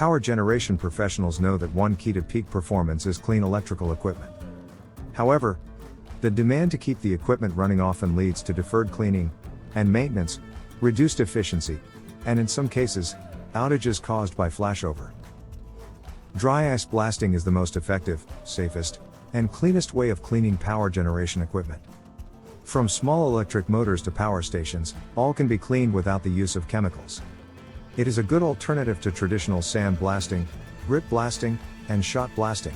Power generation professionals know that one key to peak performance is clean electrical equipment. However, the demand to keep the equipment running often leads to deferred cleaning and maintenance, reduced efficiency, and in some cases, outages caused by flashover. Dry ice blasting is the most effective, safest, and cleanest way of cleaning power generation equipment. From small electric motors to power stations, all can be cleaned without the use of chemicals. It is a good alternative to traditional sand blasting, grit blasting, and shot blasting.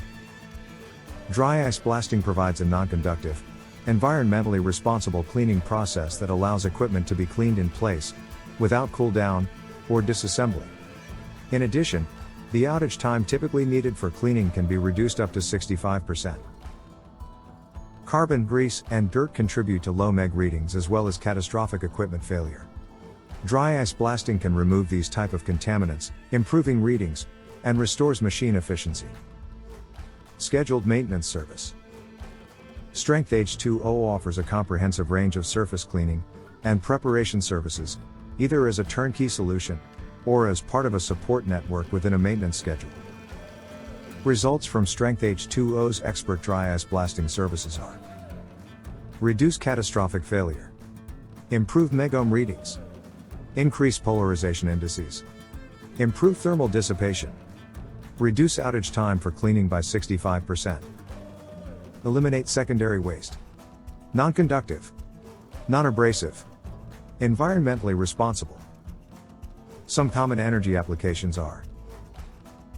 Dry ice blasting provides a non-conductive, environmentally responsible cleaning process that allows equipment to be cleaned in place, without cool down, or disassembly. In addition, the outage time typically needed for cleaning can be reduced up to 65%. Carbon, grease, and dirt contribute to low MEG readings as well as catastrophic equipment failure. Dry ice blasting can remove these type of contaminants, improving readings, and restores machine efficiency. Scheduled maintenance service. Strength H2O offers a comprehensive range of surface cleaning and preparation services, either as a turnkey solution or as part of a support network within a maintenance schedule. Results from Strength H2O's expert dry ice blasting services are: reduce catastrophic failure, improve megohm readings, increase polarization indices, improve thermal dissipation, reduce outage time for cleaning by 65%, eliminate secondary waste, non-conductive, non-abrasive, environmentally responsible. Some common energy applications are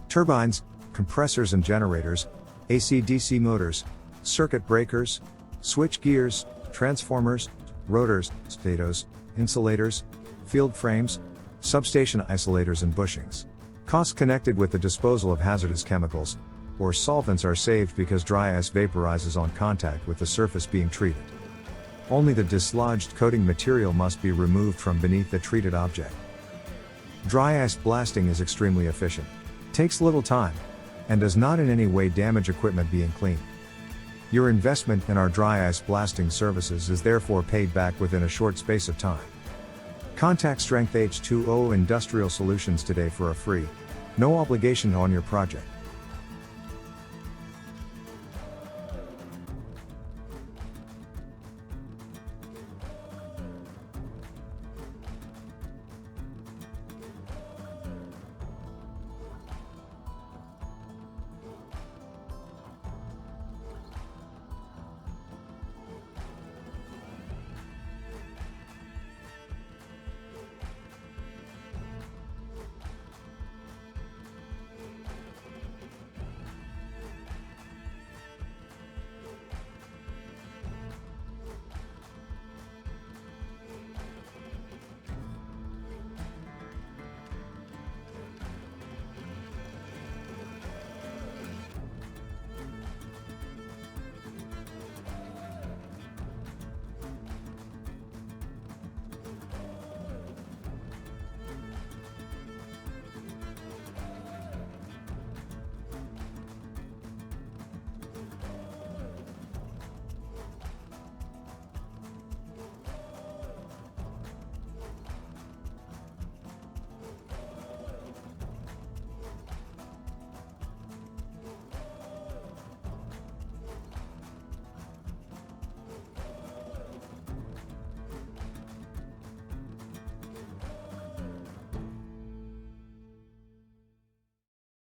turbines, compressors and generators, AC/DC motors, circuit breakers, switch gears, transformers, rotors, statos, insulators, field frames, substation isolators and bushings. Costs connected with the disposal of hazardous chemicals or solvents are saved because dry ice vaporizes on contact with the surface being treated. Only the dislodged coating material must be removed from beneath the treated object. Dry ice blasting is extremely efficient, takes little time, and does not in any way damage equipment being cleaned. Your investment in our dry ice blasting services is therefore paid back within a short space of time. Contact Strength H2O Industrial Solutions today for a free, no obligation on your project.